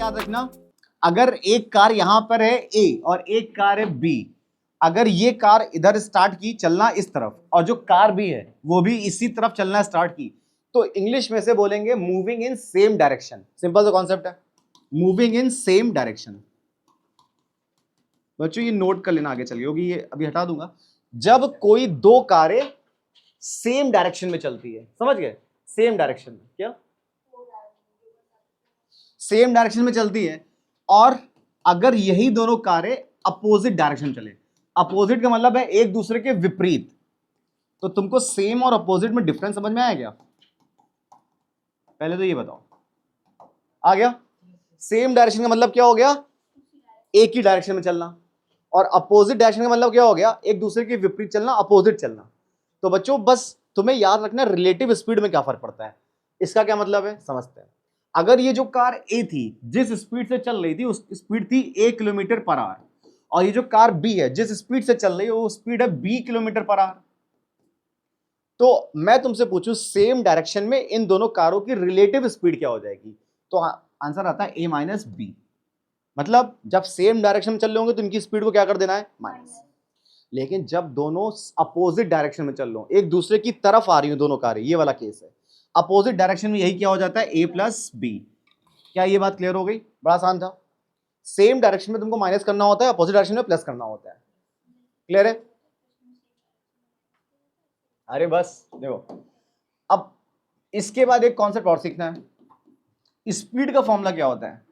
याद रखना, अगर एक कार यहां पर है ए और एक कार है बी, अगर ये कार इधर स्टार्ट की चलना इस तरफ और जो कार बी है वो भी इसी तरफ चलना स्टार्ट की, तो इंग्लिश में से बोलेंगे moving in same direction. Simple सा कॉन्सेप्ट है, मूविंग इन सेम डायरेक्शन। बच्चों ये नोट कर लेना, आगे चलिए होगी, ये अभी हटा दूंगा। जब कोई दो कारें सेम डायरेक्शन में चलती है, समझ गए, सेम डायरेक्शन में, क्या सेम डायरेक्शन में चलती है, और अगर यही दोनों कारें अपोजिट डायरेक्शन चले, अपोजिट का मतलब है एक दूसरे के विपरीत, तो तुमको सेम और अपोजिट में डिफरेंस समझ में आया क्या? पहले तो ये बताओ, आ गया? सेम डायरेक्शन का मतलब क्या हो गया? एक ही डायरेक्शन में चलना, और अपोजिट डायरेक्शन का मतलब क्या हो गया? एक दूसरे के विपरीत चलना, अपोजिट चलना। तो बच्चों बस तुम्हें याद रखना रिलेटिव स्पीड में क्या फर्क पड़ता है। इसका क्या मतलब है समझते हैं। अगर ये जो कार ए थी जिस स्पीड से चल रही थी उस स्पीड थी 1 किलोमीटर पर आवर, और ये जो कार बी है जिस स्पीड से चल रही है वो स्पीड है 20 किलोमीटर पर आवर, तो मैं तुमसे पूछूं सेम डायरेक्शन में इन दोनों कारों की रिलेटिव स्पीड क्या हो जाएगी? तो आंसर आता है ए माइनस बी। मतलब जब सेम डायरेक्शन में चल रहे होंगे तो इनकी स्पीड को क्या कर देना है? माइनस। लेकिन जब दोनों अपोजिट डायरेक्शन में चल रहे हो, एक दूसरे की तरफ आ रही हो दोनों कारें, ये वाला केस है, अपोजिट डायरेक्शन में यही क्या हो जाता है? ए प्लस बी। क्या ये बात क्लियर हो गई? बड़ा आसान था। सेम डायरेक्शन में तुमको माइनस करना होता है, अपोजिट डायरेक्शन में प्लस करना होता है। क्लियर है? अरे बस देखो, अब इसके बाद एक कॉन्सेप्ट और सीखना है। स्पीड का फॉर्मूला क्या होता है?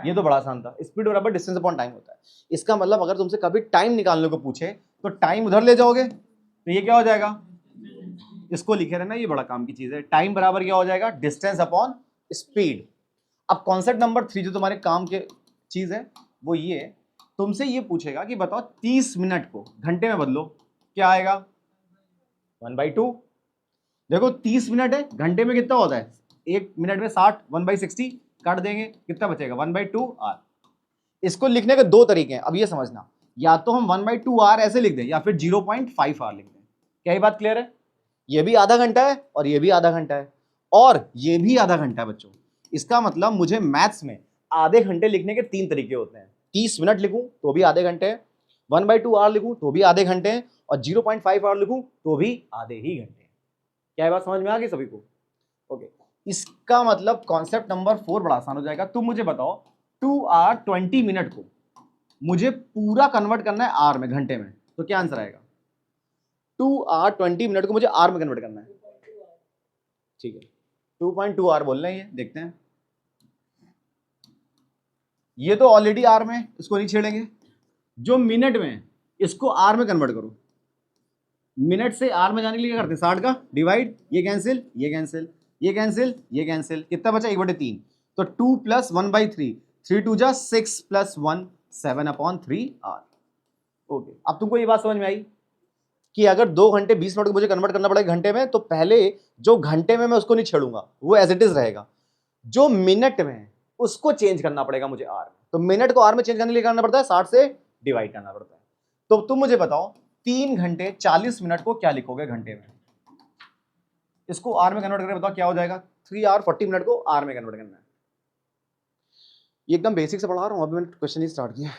ये तो बड़ा आसान था, स्पीड बराबर डिस्टेंस अपॉन टाइम होता है। इसका मतलब अगर तुमसे कभी टाइम निकालने को पूछे तो टाइम उधर ले जाओगे तो ये क्या हो जाएगा? इसको लिखे रहना, ये बड़ा काम की चीज है। टाइम बराबर क्या हो जाएगा? Distance upon speed. अब कॉन्सेप्ट नंबर 3 जो तुम्हारे काम के चीज है वो ये, तुमसे ये पूछेगा कि बताओ 30 मिनट को घंटे में बदलो, क्या आएगा? 1/2। देखो 30 मिनट है, घंटे में कितना होता है? 1 मिनट में 60, 1/60 काट देंगे, कितना बचेगा? 1/2 आर। इसको लिखने के दो तरीके हैं, अब ये समझना, या तो हम 1/2 आर ऐसे लिख दें या फिर 0.5 आर लिख दें। क्या ये बात क्लियर है? ये भी आधा घंटा है और ये भी आधा घंटा है और ये भी आधा घंटा है बच्चों। इसका मतलब मुझे मैथ्स में आधे घंटे लिखने के 3 तरीके होते हैं। 30 मिनट लिखूं तो भी आधे घंटे हैं, 1/2 आर लिखूं तो भी आधे घंटे हैं, और 0.5 आर लिखूं तो भी आधे ही घंटे हैं। क्या ये बात समझ में आ गई सभी को? ओके, इसका मतलब कॉन्सेप्ट नंबर 4 बड़ा आसान हो जाएगा। तुम मुझे बताओ 2 आवर 20 मिनट को मुझे पूरा कन्वर्ट करना है आर में, घंटे में, तो क्या आंसर आएगा? 2 आवर 20 मिनट को मुझे आर में कन्वर्ट करना है, ठीक है, 2.2 आर बोल रहे हैं, ये देखते हैं। ये तो ऑलरेडी आर में, इसको नहीं छेड़ेंगे। जो मिनट में, इसको आर में कन्वर्ट करो। मिनट से आर में जाने के लिए क्या करते हैं? 60 का डिवाइड, ये कैंसिल, ये कैंसिल, ये कैंसिल, ये कैंसिल, कितना बचा? 1/3। तो 2 + 1/3, 3 2 जा 6 + 1 7/3 आर। ओके, अब तुमको ये बात समझ में आई कि अगर 2 घंटे 20 मिनट को मुझे कन्वर्ट करना पड़ेगा घंटे में, तो पहले जो घंटे में मैं उसको नहीं छेड़ूंगा, वो एज इट इज रहेगा। जो मिनट में है उसको चेंज करना पड़ेगा मुझे आर में। तो मिनट को आर में चेंज करने के लिए करना पड़ता है 60 से डिवाइड करना पड़ता है। तो तुम मुझे बताओ 3 घंटे 40 मिनट को क्या लिखोगे घंटे में? इसको आर में कन्वर्ट करके बताओ क्या हो जाएगा? 3 आवर 40 मिनट को आर में कन्वर्ट करना है। ये एकदम बेसिक से पढ़ा रहा हूं, अभी मैंने क्वेश्चन ही स्टार्ट किया।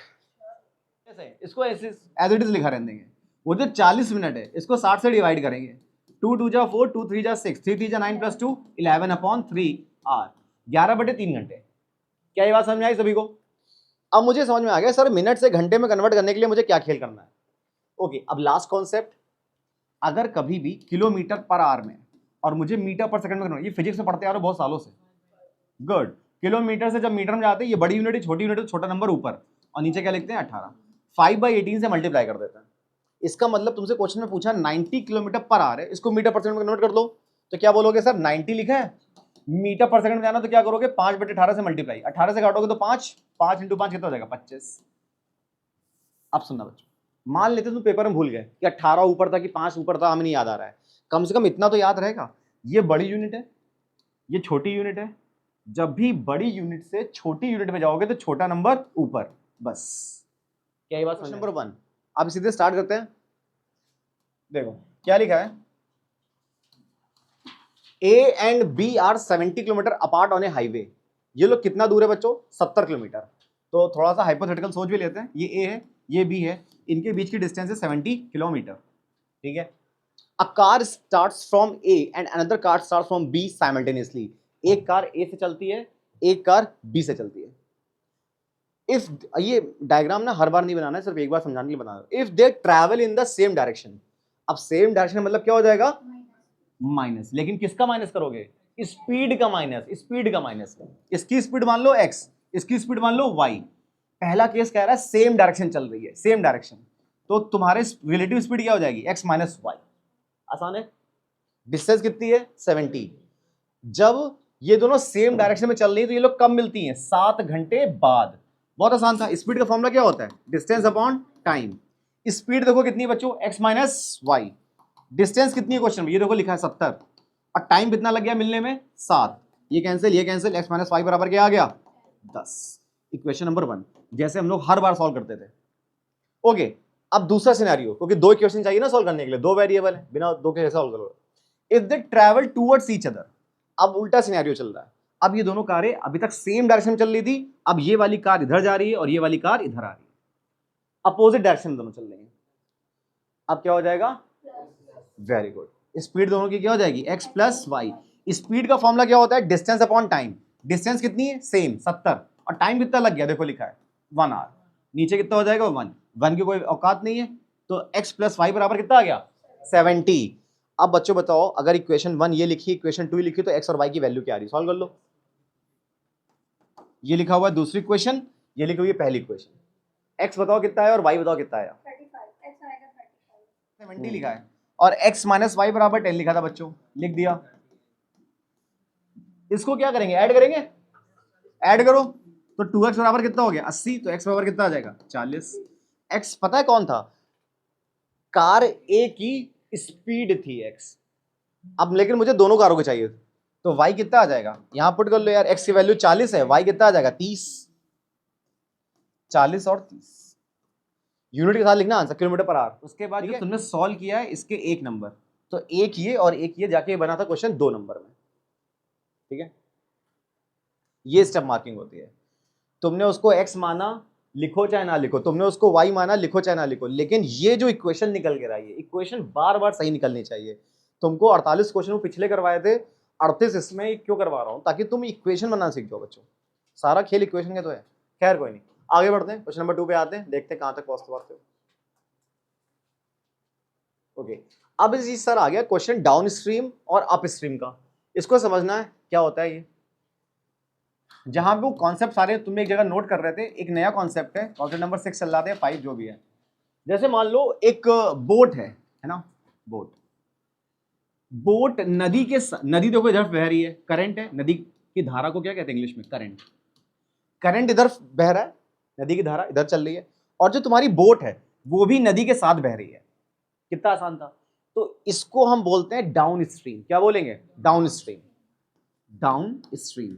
इसको ऐसे एज इट इज लिखा रहने देंगे। वो जो 40 मिनट है इसको 60 से डिवाइड करेंगे। 2 2 जा 4, 2 3 जा 6, 3 3 जा 9 + 2 11/3 आर, 11/3 घंटे। क्या ये बात समझ में आई सभी को? अब मुझे समझ में आ गया सर मिनट से घंटे में कन्वर्ट करने के लिए मुझे क्या खेल करना है। ओके, अब लास्ट कॉन्सेप्ट, अगर कभी भी किलोमीटर पर आवर में और मुझे मीटर पर सेकंड में करना, ये फिजिक्स में पढ़ते आ रहे हो बहुत सालों से, गुड। किलोमीटर से जब मीटर में जाते हैं, ये बड़ी यूनिट है, छोटी यूनिट है, छोटा नंबर ऊपर, और नीचे क्या लिखते हैं? 18। 5/18 से मल्टीप्लाई कर देते हैं। इसका मतलब तुमसे क्वेश्चन में पूछा 90 किलोमीटर पर आवर है, इसको मीटर पर सेकंड में कन्वर्ट कर दो, तो क्या बोलोगे? सर 90 लिखा है, मीटर पर सेकंड में जाना, तो क्या करोगे? 5/18 से मल्टीप्लाई, 18 से काटोगे तो 5, 5 × 5 कितना हो जाएगा? 25। अब सुनना बच्चों, मान लेते तुम पेपर में भूल गए कि 18 ऊपर था कि 5 ऊपर था, हमें नहीं याद आ रहा है, कम से कम इतना तो याद रहेगा, ये बड़ी यूनिट है, ये छोटी यूनिट है। जब भी बड़ी यूनिट से छोटी यूनिट में जाओगे तो छोटा नंबर ऊपर, बस। क्या ये बात? क्वेश्चन नंबर 1, अब सीधे स्टार्ट करते हैं। देखो क्या लिखा है, A and B are 70 kilometre apart on A highway. ये लोग कितना दूर है बच्चों, 70 किलोमीटर। तो थोड़ा सा हाइपोथेटिकल सोच भी लेते हैं, ये ए है ये बी है, इनके बीच की डिस्टेंस है 70 किलोमीटर, ठीक है। Uh car starts from A and another car starts from B simultaneously, एक कार ए से चलती है, एक कार बी से चलती है। इफ ये डायग्राम ना हर बार नहीं बनाना है, सिर्फ एक बार समझाने के लिए बना रहा हूं। If they travel in the same direction, अब सेम डायरेक्शन मतलब क्या हो जाएगा, माइनस, लेकिन किसका माइनस करोगे, स्पीड का माइनस, स्पीड का माइनस। इसकी स्पीड मान लो x, इसकी स्पीड मान लो y। पहला केस कह रहा है सेम डायरेक्शन चल रही है, सेम डायरेक्शन, तो तुम्हारे रिलेटिव स्पीड क्या हो जाएगी, x माइनस वाई। आसान है। डिस्टेंस कितनी है 70। जब ये दोनों सेम डायरेक्शन में चल रही है तो ये लोग कब मिलती हैं, 7 घंटे बाद। बहुत आसान था। स्पीड का फॉर्मूला क्या होता है, डिस्टेंस अपॉन टाइम। स्पीड देखो कितनी है बच्चों, x माइनस वाई। डिस्टेंस कितनी है क्वेश्चन में, ये देखो लिखा है 70, और टाइम कितना लग गया मिलने में, 7। ये कैंसिल, x माइनस वाई बराबर क्या आ गया, 10। इक्वेशन नंबर 1, जैसे हम लोग हर बार सॉल्व करते थे। ओके, अब दूसरा सिनेरियो, क्योंकि 2 इक्वेशन चाहिए ना सॉल्व करने के लिए, 2 वेरिएबल है, बिना 2 के कैसे सॉल्व करोगे। If they travel towards each other, अब उल्टा सिनेरियो चल रहा है। अब ये दोनों कारें अभी तक सेम डायरेक्शन में चल रही थी, अब ये वाली कार इधर जा रही है और ये वाली कार इधर आ रही है, अपोजिट डायरेक्शन में दोनों चल रही है। अब क्या हो जाएगा, वेरी गुड, स्पीड दोनों की क्या हो जाएगी, x प्लस वाई। स्पीड का फॉर्मूला क्या होता है, डिस्टेंस अपॉन टाइम। डिस्टेंस कितनी है, सेम 70, और टाइम कितना लग गया, देखो लिखा है 1 आवर। नीचे कितना हो जाएगा, 1 की कोई औकात नहीं है, तो x प्लस वाई बराबर कितना आ गया, 70। अब बच्चों बताओ, अगर इक्वेशन 1 ये लिखी, इक्वेशन 2 लिखी, तो x और y की वैल्यू क्या आ रही है, सॉल्व कर लो। ये लिखा हुआ है दूसरी इक्वेशन, ये लिखी हुई है पहली इक्वेशन। x बताओ कितना है और y बताओ कितना है, 70 लिखा है, और x माइनस वाई बराबर 10 लिखा था बच्चों, लिख दिया। इसको क्या करेंगे, ऐड करेंगे, ऐड करो, तो 2x बराबर कितना हो गया 80, तो x बराबर कितना आ जाएगा 40। x पता है कौन था, कार A की स्पीड थी x। अब लेकिन मुझे दोनों कारों को चाहिए, तो y कितना आ जाएगा, यहां पुट कर लो यार, x की वैल्यू 40 है, y कितना आ जाएगा 30। 40 और 30 यूनिट के साथ लिखना आंसर, किलोमीटर पर आवर। उसके बाद ये तुमने सॉल्व किया है इसके एक नंबर, तो एक ये और एक ये जाके बना था क्वेश्चन 2 नंबर में, ठीक है। ये स्टेप मार्किंग होती है। तुमने उसको x माना, लिखो चाहे ना लिखो, तुमने उसको y माना, लिखो चाहे ना लिखो, लेकिन ये जो इक्वेशन निकल के रही है, इक्वेशन बार बार सही निकलनी चाहिए। तुमको 48 क्वेश्चन वो पिछले करवाए थे, 38 इसमें क्यों करवा रहा हूं, ताकि तुम इक्वेशन बनाना सीख जाओ बच्चों। सारा खेल इक्वेशन का तो है। खैर कोई नहीं, आगे बढ़ते हैं, क्वेश्चन नंबर 2 पे आते हैं, देखते हैं कहां तक पहुंचते हो। ओके, अब इस सर आ गया क्वेश्चन डाउन स्ट्रीम और अप स्ट्रीम का। इसको समझना है क्या होता है ये। जहां पे वो कॉन्सेप्ट सारे तुम एक जगह नोट कर रहे थे, एक नया कॉन्सेप्ट है, कॉन्सेप्ट नंबर 6 चल रहा है, 5 जो भी है। जैसे मान लो एक बोट है ना, बोट नदी के, नदी देखो इधर बह रही है, करंट है, नदी की धारा को क्या कहते हैं इंग्लिश में, करंट। करंट इधर बह रहा है, नदी की धारा इधर चल रही है, और जो तुम्हारी बोट है वो भी नदी के साथ बह रही है। कितना आसान था। तो इसको हम बोलते हैं डाउन स्ट्रीम। क्या बोलेंगे, डाउन स्ट्रीम। डाउन स्ट्रीम,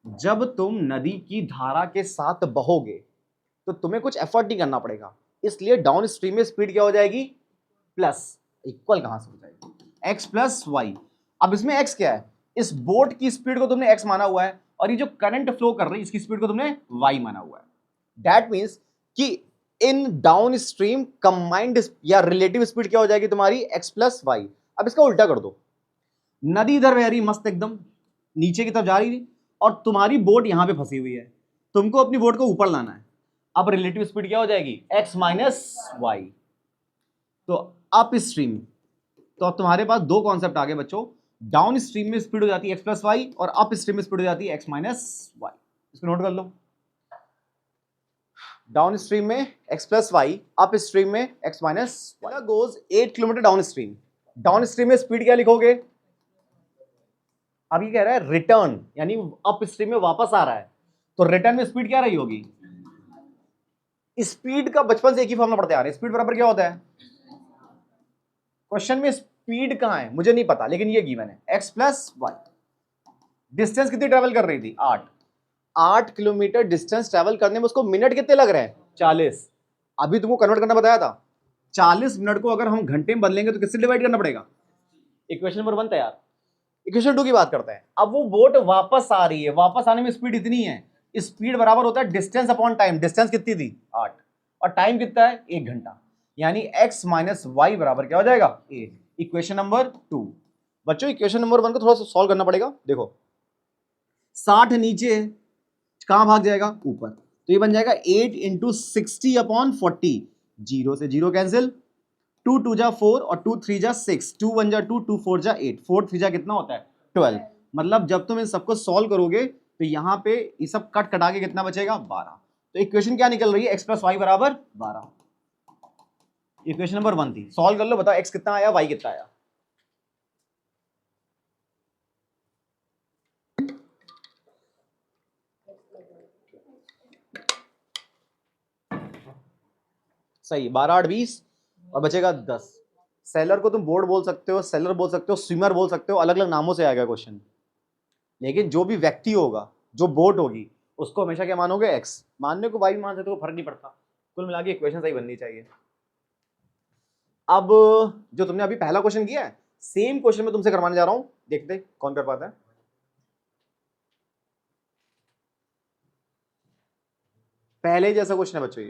जब तुम नदी की धारा के साथ बहोगे तो तुम्हें कुछ एफर्ट नहीं करना पड़ेगा, इसलिए डाउन स्ट्रीम में स्पीड क्या हो जाएगी, प्लस। इक्वल कहां से हो जाएगी, x प्लस वाई। अब इसमें x क्या है, इस बोट की स्पीड को तुमने x माना हुआ है, और ये जो करंट फ्लो कर रही है इसकी स्पीड को तुमने y माना हुआ है। दैट मीन्स कि इन डाउन स्ट्रीम कंबाइंड या रिलेटिव स्पीड क्या हो जाएगी तुम्हारी, x प्लस वाई। अब इसका उल्टा कर दो, नदी इधर बह रही मस्त एकदम नीचे की तरफ जा रही थी, और तुम्हारी बोट यहां पे फंसी हुई है, तुमको अपनी बोट को ऊपर लाना है। अब रिलेटिव स्पीड क्या हो जाएगी, x माइनस वाई। तो अप स्ट्रीम, तो अब तुम्हारे पास 2 कॉन्सेप्ट आ गए बच्चों। डाउन स्ट्रीम में स्पीड हो जाती है x प्लस वाई, और अप स्ट्रीम में स्पीड हो जाती है x माइनस वाई। इसको नोट कर लो, डाउन स्ट्रीम में x plus Y, upstream में x minus Y. Goes 8 kilometre downstream. Downstream में स्पीड क्या लिखोगे, अब ये कह रहा है रिटर्न, यानी अप स्ट्रीम में वापस आ रहा है, तो रिटर्न में स्पीड क्या रही होगी। स्पीड का बचपन से एक ही फॉर्मूला पढ़ते आ रहे हैं, स्पीड बराबर क्या होता है। क्वेश्चन में स्पीड कहां है मुझे नहीं पता, लेकिन ये गिवन है x प्लस वाई। डिस्टेंस कितनी ट्रेवल कर रही थी, 8 किलोमीटर डिस्टेंस ट्रेवल करने में उसको मिनट कितने लग रहे हैं, 40। अभी तुमको कन्वर्ट करना बताया था, 40 मिनट को अगर हम घंटे में बदलेंगे तो किससे डिवाइड करना पड़ेगा। इक्वेशन नंबर 1 तैयार। इक्वेशन 2 की बात करते हैं। अब वो बोट वापस आ रही है, वापस आने में स्पीड इतनी है, स्पीड बराबर होता है डिस्टेंस अपॉन टाइम। डिस्टेंस कितनी थी 8 और टाइम कितना है 1 घंटा, यानी x माइनस वाई बराबर क्या हो जाएगा 8। Equation number 2। बच्चों इक्वेशन नंबर 1 को थोड़ा सा सॉल्व करना पड़ेगा। देखो 60 नीचे है, कहां भाग जाएगा ऊपर, तो ये बन जाएगा 8 इंटू 60 अपॉन 40, 0 से 0 कैंसिल, 2 2 जा 4 और 2 3 जा 6, 2 1 जा 2, 2 4 जा 8, 4 3 जा कितना होता है 12। मतलब जब तुम इन सबको सॉल्व करोगे तो यहाँ पे ये सब कट कटा के कितना बचेगा 12। तो इक्वेशन क्या निकल रही है x प्लस वाई बराबर 12। इक्वेशन नंबर 1 थी, सॉल्व कर लो, बताओ x कितना आया y कितना आया। सही, 12 8 20 और बचेगा 10। सेलर को तुम बोर्ड बोल सकते हो, सेलर बोल सकते हो, स्विमर बोल सकते हो, अलग अलग नामों से आएगा क्वेश्चन, लेकिन जो भी व्यक्ति होगा, जो बोट होगी, उसको हमेशा क्या मानोगे x, मानने को y भी मान सकते हो, फर्क नहीं पड़ता, कुल मिला के इक्वेशन सही बननी चाहिए। अब जो तुमने अभी पहला क्वेश्चन किया है, सेम क्वेश्चन में तुमसे करवाने जा रहा हूं, देखते कौन कर पाता है। पहले जैसा क्वेश्चन है बच्चों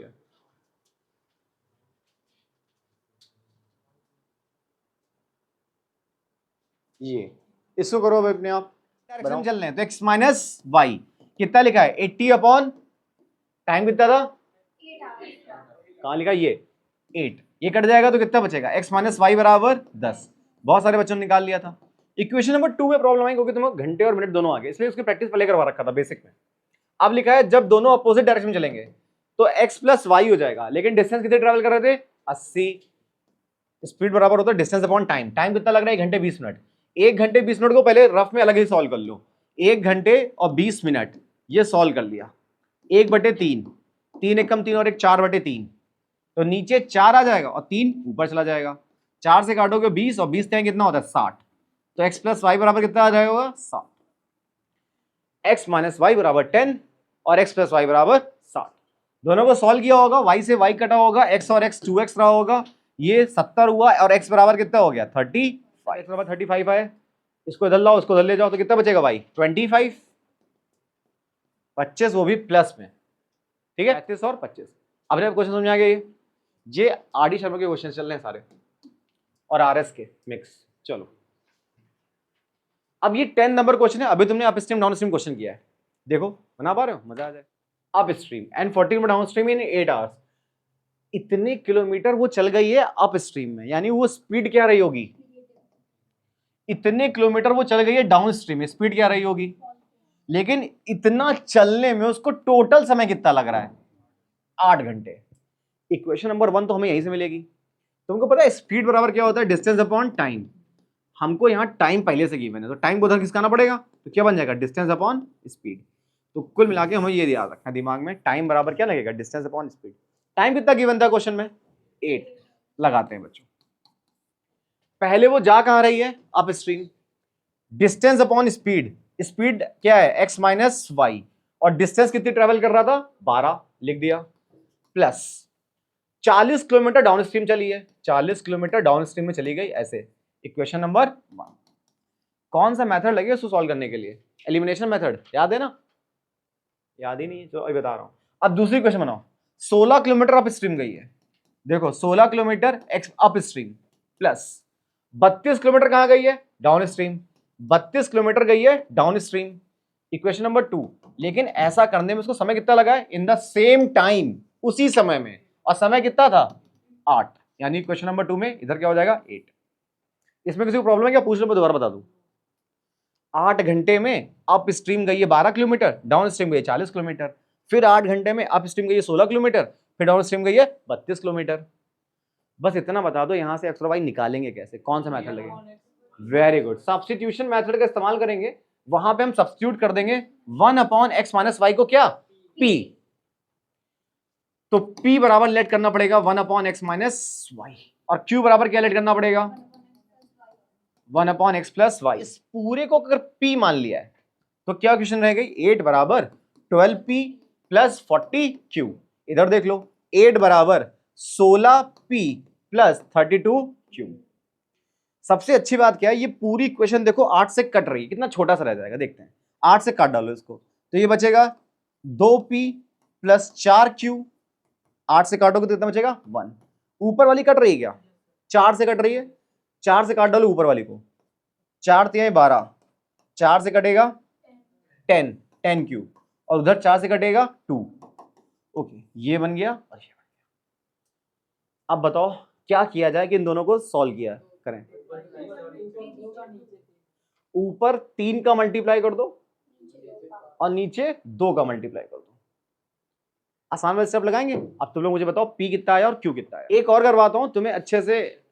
ये इसको करो अपने आप, डायरेक्शन चल रहे हैं तो x माइनस वाई कितना लिखा है 80 अपॉन टाइम कितना था, कहां लिखा ये 8, ये कट जाएगा तो कितना बचेगा x माइनस वाई बराबर 10। बहुत सारे बच्चों ने निकाल लिया था। इक्वेशन नंबर 2 में प्रॉब्लम आई क्योंकि तुम्हें घंटे और मिनट दोनों आ गए, इसलिए उसकी प्रैक्टिस पहले करवा रखा था बेसिक में। अब लिखा है जब दोनों अपोजिट डायरेक्शन में चलेंगे तो x प्लस वाई हो जाएगा, लेकिन डिस्टेंस कितने ट्रेवल कर रहे थे 80, स्पीड बराबर होता है डिस्टेंस अपॉन टाइम। टाइम कितना लग रहा है 1 घंटे 20 मिनट। 1 घंटे 20 मिनट को पहले रफ में अलग ही सॉल्व कर लो, 1 घंटे और 20 मिनट ये सॉल्व कर लिया, 1/3, 3 1 कम 3 और 1 4/3, तो नीचे 4 आ जाएगा और 3 ऊपर चला जाएगा, 4 से काटोगे 20 और 20 कितना होता है 60, तो x प्लस वाई बराबर कितना आ जाएगा 60, x माइनस वाई बराबर 10 और x प्लस वाई बराबर 60। दोनों को सॉल्व किया होगा, y से y कटा होगा, x और x 2x रहा होगा, ये 70 हुआ और x बराबर कितना हो गया 35, x बराबर 35 है, इसको इधर लाओ, इसको इधर ले जाओ, तो कितना बचेगा भाई 25, 25 वो भी प्लस में, ठीक है 35 और 25। अब क्वेश्चन समझ आ गया, ये आर डी शर्मा के क्वेश्चन चल रहे हैं सारे और आरएस के मिक्स। चलो अब ये 10 नंबर क्वेश्चन है, अभी तुमने up stream down stream question किया है, देखो बना पा रहे हो, मजा आ जाए। Up stream and 14 down stream in 8 hours, इतने किलोमीटर वो चल गई है अप स्ट्रीम में, यानी वो स्पीड क्या रही होगी, इतने किलोमीटर वो चल गई है डाउन स्ट्रीम में, स्पीड क्या रही होगी, लेकिन इतना चलने में उसको टोटल समय कितना लग रहा है 8 घंटे। इक्वेशन नंबर 1 तो हमें यहीं से मिलेगी। तुमको पता है स्पीड बराबर क्या होता है डिस्टेंस अपॉन टाइम, हमको यहाँ टाइम पहले से गिवन है तो टाइम को उधर खिसकाना पड़ेगा, तो क्या बन जाएगा डिस्टेंस अपॉन स्पीड। तो कुल मिला के हमें ये याद रखना दिमाग में, टाइम बराबर क्या लगेगा डिस्टेंस अपॉन स्पीड। टाइम कितना गिवन था क्वेश्चन में 8, लगाते हैं बच्चों। पहले वो जा कहां रही है up stream, distance upon speed, speed क्या है x माइनस वाई और डिस्टेंस कितनी ट्रेवल कर रहा था 12 लिख दिया, प्लस 40 किलोमीटर डाउन स्ट्रीम चली है, 40 किलोमीटर डाउन स्ट्रीम में चली गई ऐसे। इक्वेशन नंबर 1 कौन सा मेथड लगे उसको सॉल्व करने के लिए, एलिमिनेशन मेथड, याद है ना, याद ही नहीं है तो अभी बता रहा हूं। अब दूसरी क्वेश्चन बनाओ, 16 किलोमीटर अप स्ट्रीम गई है, देखो 16 kilometre x up stream plus 32 kilometre कहां गई है डाउन स्ट्रीम, 32 किलोमीटर गई है डाउन स्ट्रीम। इक्वेशन नंबर 2, लेकिन ऐसा करने में उसको समय कितना लगा है इन द सेम टाइम, उसी समय में, और समय कितना था 8, यानी क्वेश्चन नंबर 2 में इधर क्या हो जाएगा 8। इसमें किसी को प्रॉब्लम है क्या, पूछ लो मैं दोबारा बता दूं। 8 घंटे में अप स्ट्रीम गई है 12 किलोमीटर, डाउन स्ट्रीम गई है 40 किलोमीटर, फिर 8 घंटे में अप स्ट्रीम गई है 16 किलोमीटर, फिर डाउन स्ट्रीम गई है 32 किलोमीटर। बस इतना बता दो यहां से एक्स और वाई निकालेंगे कैसे, कौन सा मेथड लगेगा, वेरी गुड, सब्स्टिट्यूशन मेथड का इस्तेमाल करेंगे। वहां पे हम सब्स्टिट्यूट कर देंगे 1 अपॉन एक्स माइनस वाई को क्या p, तो p बराबर लेट करना पड़ेगा 1 अपॉन एक्स माइनस वाई, और q बराबर क्या लेट करना पड़ेगा 1 अपॉन एक्स प्लस वाई। इस पूरे को अगर p मान लिया है तो क्या क्वेश्चन रह गई 8 बराबर 12p प्लस 40q, इधर देख लो 8 बराबर 16p प्लस 32q, सबसे अच्छी बात क्या है, ये पूरी इक्वेशन देखो 8 से कट रही है, कितना छोटा सा रह जाएगा, देखते हैं। 8 से काट डालो इसको, तो ये बचेगा 2p प्लस 4q। 8 से काटोगे तो कितना बचेगा 1। ऊपर वाली कट रही है क्या, 4 से कट रही है, 4 से काट डालो ऊपर वाली को, 4 तिहाई 12, 4 से कटेगा 10, 10q, और उधर 4 से कटेगा 2। ओके, ये बन गया और ये बन गया। अब बताओ क्या किया जाए कि इन दोनों को सॉल्व किया करें। ऊपर 3 का मल्टीप्लाई कर दो और नीचे 2 का मल्टीप्लाई कर दो। आसान वाले स्टेप लगाएंगे। अब तुम लोग मुझे बताओ पी कितना आया और क्यू कितना आया। एक और करवाता हूं तुम्हें अच्छे से,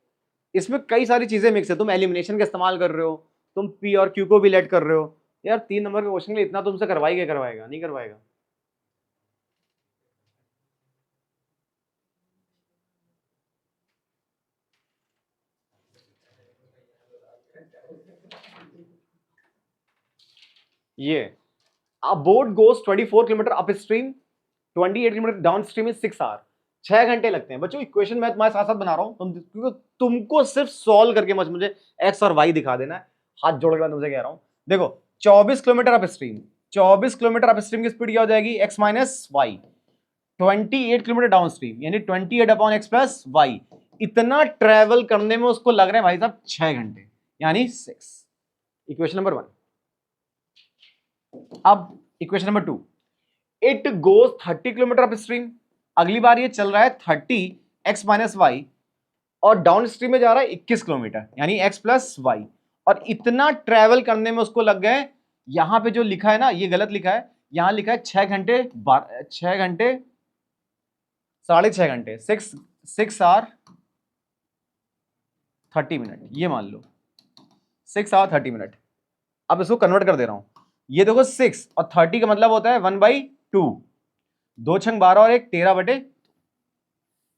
इसमें कई सारी चीजें मिक्स है। तुम एलिमिनेशन का इस्तेमाल कर रहे हो, तुम पी और क्यू को भी लेट कर रहे हो। यार 3 नंबर के क्वेश्चन के लिए इतना तुमसे करवाएगा नहीं करवाएगा। ये a boat goes 24 kilometre upstream, 28 kilometre downstream in 6 hour. 6 घंटे लगते हैं। बच्चों इक्वेशन मैं तुम्हारे साथ साथ बना रहा हूं, क्योंकि तुमको सिर्फ सॉल्व करके मत मुझे एक्स और वाई दिखा देना है। हाथ जोड़ के मैं तुमसे कह रहा हूं, देखो 24 kilometre upstream, 24 kilometre upstream की स्पीड क्या हो जाएगी, X minus Y. 28 kilometre downstream यानी 28 अपॉन एक्स प्लस वाई। इतना ट्रेवल करने में उसको लग रहे हैं भाई साहब 6 घंटे, यानी 6। Equation number 1। अब equation number 2, it goes 30 kilometre up stream. अगली बार ये चल रहा है 30 एक्स माइनस वाई, और डाउन स्ट्रीम में जा रहा है 21 किलोमीटर यानी एक्स प्लस वाई। और इतना ट्रेवल करने में उसको लग गए, यहां पे जो लिखा है ना ये गलत लिखा है, यहां लिखा है 6 घंटे 6 घंटे 6.5 घंटे, 6 आवर 30 मिनट, ये मान लो 6 आवर 30 मिनट। अब इसको कन्वर्ट कर दे रहा हूं, ये देखो 6 और 30 का मतलब होता है 1/2, 2 छंग 12 और 1 13 बटे,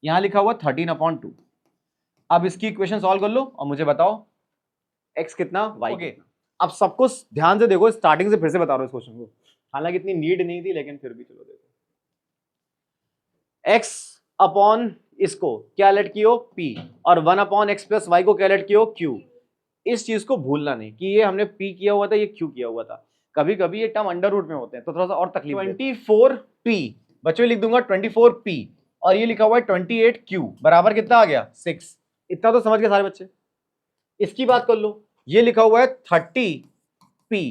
यहां लिखा हुआ 13/2। अब इसकी इक्वेशन सॉल्व कर लो और मुझे बताओ x कितना y कितना। अब सबको ध्यान से देखो, स्टार्टिंग से फिर से बता रहा हूं इस क्वेश्चन को, हालांकि इतनी नीड नहीं थी लेकिन फिर भी चलो देखो। x अपॉन इसको क्या लेट कियो p, और 1 अपॉन एक्स प्लस वाई को क्या लेट कियो q। इस चीज को भूलना नहीं कि ये हमने p किया हुआ था, ये q किया हुआ था। कभी कभी ये टर्म अंडर रूट में होते हैं तो थोड़ा सा और तकलीफ। 24p बच्चों लिख दूंगा 24p, और ये लिखा हुआ है 28q बराबर कितना आ गया 6। इतना तो समझ गए सारे बच्चे। इसकी बात कर लो, ये लिखा हुआ है 30p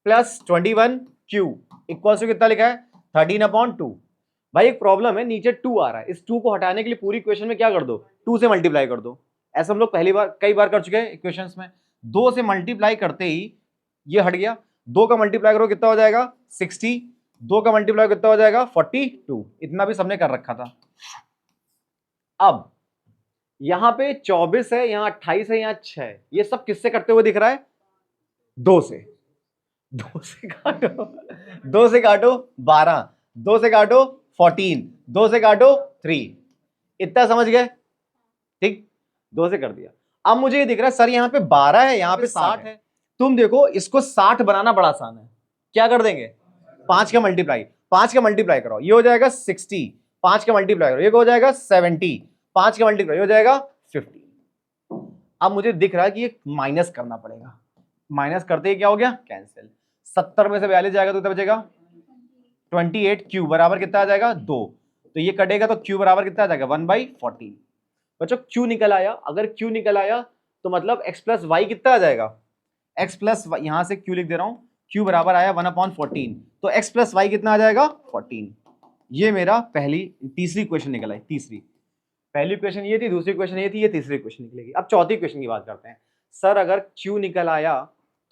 plus 21q equal to कितना लिखा है 13/2। भाई एक प्रॉब्लम है, नीचे 2 आ रहा है, इस 2 को हटाने के लिए पूरी इक्वेशन में क्या कर दो 2 से मल्टीप्लाई कर दो। ऐसा हम लोग पहली बार कई बार कर चुके हैं इक्वेशंस में। 2 से मल्टीप्लाई करते ही ये हट गया, 2 का मल्टीप्लाई करो कितना हो जाएगा 60, 2 का मल्टीप्लाई कितना हो जाएगा 42। इतना भी सबने कर रखा था। अब यहां पे 24 है, यहां 28 है, यहां 6 है, ये सब किससे करते हुए दिख रहा है 2 से। 2 से काटो 2 से काटो 12, 2 से काटो 14, 2 से काटो 3। इतना समझ गए, ठीक, 2 से कर दिया। अब मुझे ये दिख रहा है सर यहाँ पे 12 है, यहाँ पे 60 है। तुम देखो इसको 60 बनाना बड़ा आसान है, क्या कर देंगे 5 का मल्टीप्लाई, 5 का मल्टीप्लाई करो ये हो जाएगा 60, 5 का मल्टीप्लाई करो ये हो जाएगा 70, 5 का मल्टीप्लाई हो जाएगा 50। अब मुझे दिख रहा है कि ये माइनस करना पड़ेगा, माइनस करते ही क्या हो गया कैंसिल। 70 में से 42 जाएगा तो कितना बचेगा 28, क्यू बराबर कितना आ जाएगा 2, तो ये कटेगा तो क्यू बराबर कितना आ जाएगा 1/14। बच्चों क्यू निकल आया, अगर क्यू निकल आया तो मतलब x प्लस वाई कितना आ जाएगा, x प्लस वाई, यहां से क्यू लिख दे रहा हूं, क्यू बराबर आया 1/14, तो x प्लस वाई कितना आ जाएगा 14। ये मेरा तीसरी क्वेश्चन निकल आई। पहली क्वेश्चन ये थी, दूसरी क्वेश्चन ये थी, ये तीसरी क्वेश्चन निकलेगी। अब चौथी क्वेश्चन की बात करते हैं। सर अगर Q निकल आया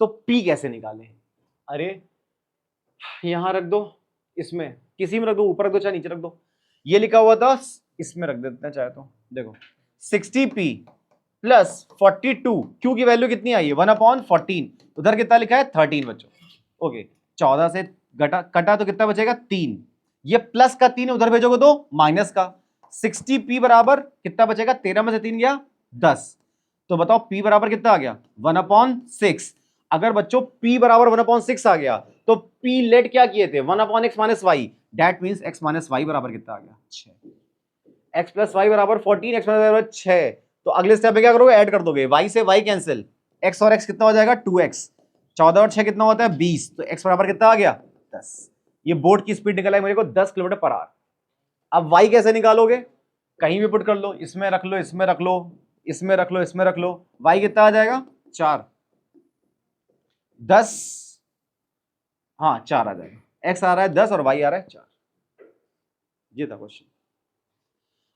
तो P कैसे निकालें। अरे यहां रख दो, इसमें किसी में रख दो, ऊपर रख दो चाहे नीचे रख दो। ये लिखा हुआ था, इसमें रख देते हैं चाहे तो। देखो 60p प्लस 42, Q की वैल्यू कितनी आई है 1/14, उधर कितना लिखा है 13 बच्चों। ओके 14 से कटा तो कितना बचेगा 3, ये प्लस का 3 उधर भेजोगे तो माइनस का। 60p बराबर कितना बचेगा, 13 में से 3 गया 10, तो बताओ p बराबर कितना आ गया 1/6। अगर बच्चों p बराबर 1/6 आ गया तो p लेट क्या किए थे 1/x minus Y, that means x minus Y बराबर कितना आ गया 6। x प्लस वाई बराबर 14, x माइनस वाई बराबर 6, तो अगले स्टेप पे क्या करोगे, ऐड कर दोगे, y से y कैंसिल, x और x कितना हो जाएगा 2x, 14 और 6 कितना होता है 20, तो x बराबर कितना आ गया 10। ये बोट की स्पीड निकल आई मेरे को 10 किलोमीटर पर आवर। अब y कैसे निकालोगे, कहीं भी पुट कर लो, इसमें रख लो, इसमें रख लो, इसमें रख लो, इसमें रख लो, y कितना आ जाएगा 4, 10, हाँ 4 आ जाएगा, x आ रहा है 10 और y आ रहा है 4। ये था क्वेश्चन।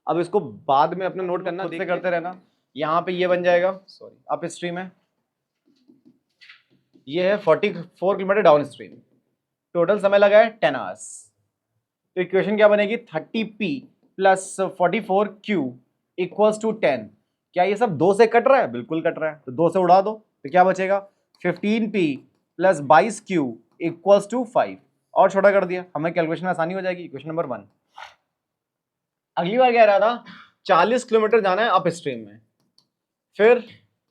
अब इसको बाद में अपने नोट करना, खुद से करते रहना। यहां पे ये बन जाएगा, सॉरी अप स्ट्रीम है, ये है 44 किलोमीटर डाउन स्ट्रीम, टोटल समय लगा है 10 आवर्स। तो इक्वेशन क्या बनेगी, 30p plus 44q equals to 10। क्या ये सब 2 से कट रहा है, बिल्कुल कट रहा है, तो 2 से उड़ा दो, तो क्या बचेगा 15p plus 22q equals to 5, और छोटा कर दिया, हमें कैलकुलेशन आसानी हो जाएगी। Equation number 1। अगली बार कह रहा था 40 किलोमीटर जाना है अप स्ट्रीम में, फिर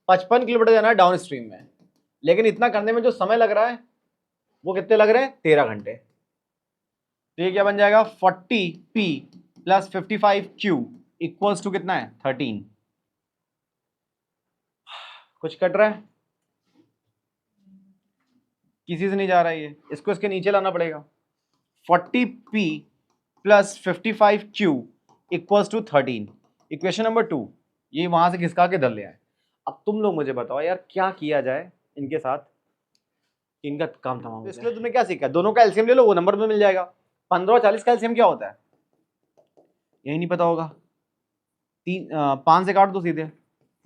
55 किलोमीटर जाना है डाउन स्ट्रीम में, लेकिन इतना करने में जो समय लग रहा है वो कितने लग रहे हैं, 13 घंटे। तो ये क्या बन जाएगा 40p plus 55q equals to कितना है 13। कुछ कट रहा है, किसी से नहीं जा रहा है ये, इसको इसके नीचे लाना पड़ेगा। 40p plus 55q equals to 13, equation number 2। ये वहां से खिसका के धर ले आए। अब तुम लोग मुझे बताओ यार क्या किया जाए इनके साथ, इनका काम तमाम हो जाए। इसलिए तुमने क्या सीखा, दोनों का एलसीएम ले लो, वो नंबर में मिल जाएगा। 15 और 40 का एलसीएम क्या होता है, यही नहीं पता होगा। 5 से काट दो सीधे,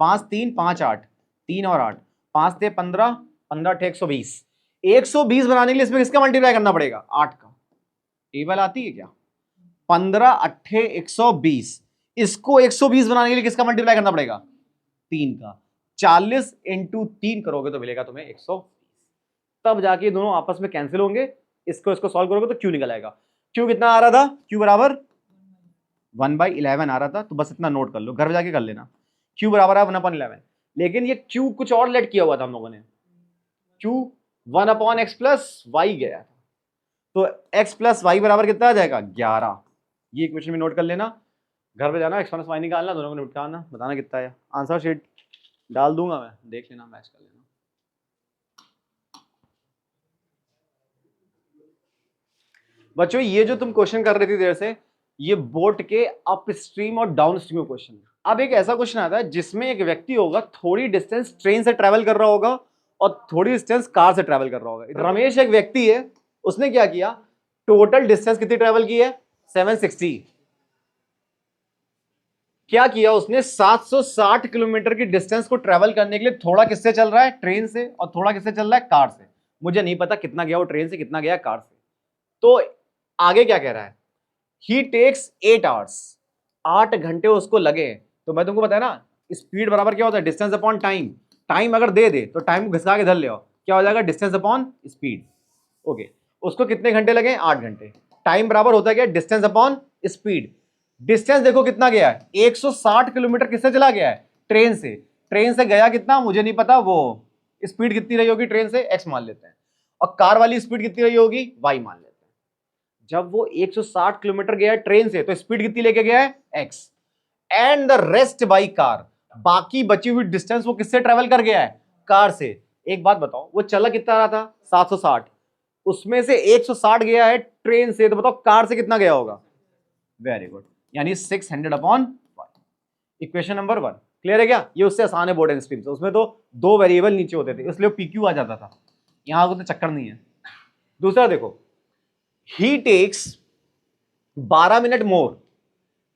5 3 5 8, 3 और 8, 5 थे 15, 15 अठे 120, 120 बनाने के लिए इसमें किसका मल्टीप्लाई करना पड़ेगा, 8 का। टेबल आती है क्या, 15 अठे 120, इसको 120 बनाने के लिए किसका मल्टीप्लाई करना पड़ेगा, 3 का। 40 इंटू 3 करोगे तो मिलेगा तुम्हें 120, तब जाके दोनों आपस में कैंसिल होंगे। इसको सॉल्व करोगे तो क्यू निकल आएगा। क्यू कितना आ रहा था, क्यू बराबर 1/11 आ रहा था, तो बस इतना नोट कर लो, घर में जाके कर लेना। क्यू बराबर है 1/11, लेकिन ये क्यू कुछ और लेट किया हुआ था हम लोगों ने, क्यू 1/x प्लस वाई गया, तो x प्लस वाई बराबर कितना आ जाएगा 11। ये इक्वेशन में नोट कर लेना, घर पे जाना x माइनस वाई निकालना, दोनों को निपटाना, बताना कितना है। आंसर शीट डाल दूंगा मैं, देख लेना, मैच कर लेना। बच्चों ये जो तुम क्वेश्चन कर रही थी देर से, ये बोट के अप स्ट्रीम और डाउन स्ट्रीम क्वेश्चन है। अब एक ऐसा क्वेश्चन आता है जिसमें एक व्यक्ति होगा, थोड़ी डिस्टेंस ट्रेन से ट्रेवल कर रहा होगा और थोड़ी डिस्टेंस कार से ट्रेवल कर रहा होगा। रमेश एक व्यक्ति है, उसने क्या किया, टोटल डिस्टेंस कितनी ट्रेवल की है 760। क्या किया उसने, 760 किलोमीटर की डिस्टेंस को ट्रेवल करने के लिए थोड़ा किससे चल रहा है, ट्रेन से, और थोड़ा किससे चल रहा है, कार से। मुझे नहीं पता कितना गया वो ट्रेन से, कितना गया कार से। तो आगे क्या कह रहा है, ही टेक्स 8 आवर्स, 8 घंटे उसको लगे। तो मैं तुमको बताया ना, स्पीड बराबर क्या होता है, डिस्टेंस अपॉन टाइम। टाइम अगर दे दे तो टाइम को घिसका के धर ले आओ, क्या हो जाएगा, डिस्टेंस अपॉन स्पीड। ओके, उसको कितने घंटे लगे, 8 घंटे। टाइम बराबर होता है क्या, डिस्टेंस अपॉन स्पीड। डिस्टेंस देखो कितना गया है, 160 किलोमीटर किससे चला गया है, ट्रेन से। ट्रेन से गया कितना मुझे नहीं पता, वो स्पीड कितनी रही होगी ट्रेन से, x मान लेते हैं, और कार वाली स्पीड कितनी रही होगी, y मान लेते हैं। जब वो 160 किलोमीटर गया है ट्रेन से, तो स्पीड कितनी लेके गया है, x, and the rest by car. बाकी बची हुई डिस्टेंस वो किससे ट्रेवल कर गया है, कार से। एक बात बताओ, वो चला कितना रहा था 760, उसमें से 160 गया है ट्रेन से, तो बताओ कार से कितना गया होगा, वेरी गुड, यानी 600/5। इक्वेशन नंबर 1 क्लियर है क्या, ये उससे आसान है बोर्ड एंड स्ट्रीम से, उसमें तो 2 वेरिएबल नीचे होते थे, इसलिए पीक्यू आ जाता था, यहां तो चक्कर नहीं है। दूसरा देखो, ही टेक्स 12 मिनट मोर,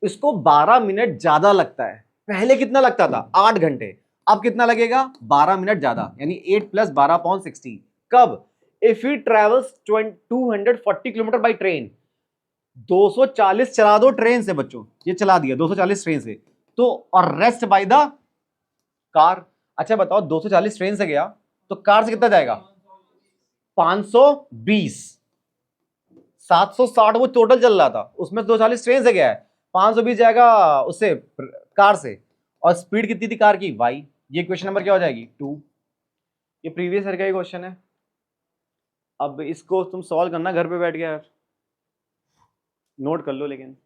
इसको 12 मिनट ज्यादा लगता है। पहले कितना लगता था 8 घंटे, अब कितना लगेगा 12 मिनट ज्यादा, यानी 8 प्लस 12/16। कब, if he travels 240 kilometre by train, 240 चला दो ट्रेन से बच्चों, ये चला दिया 240 ट्रेन से, तो और रेस्ट बाय द कार। अच्छा बताओ 240 ट्रेन से गया तो कार से कितना जाएगा 520, 760 वो टोटल चल रहा था, उसमें 240 ट्रेन से गया है, 520 जाएगा उससे कार से, और स्पीड कितनी थी कार की, y। ये क्वेश्चन नंबर क्या हो जाएगी 2। ये प्रीवियस ईयर का ही क्वेश्चन है। अब इसको तुम सॉल्व करना घर पे बैठ के यार, नोट कर लो लेकिन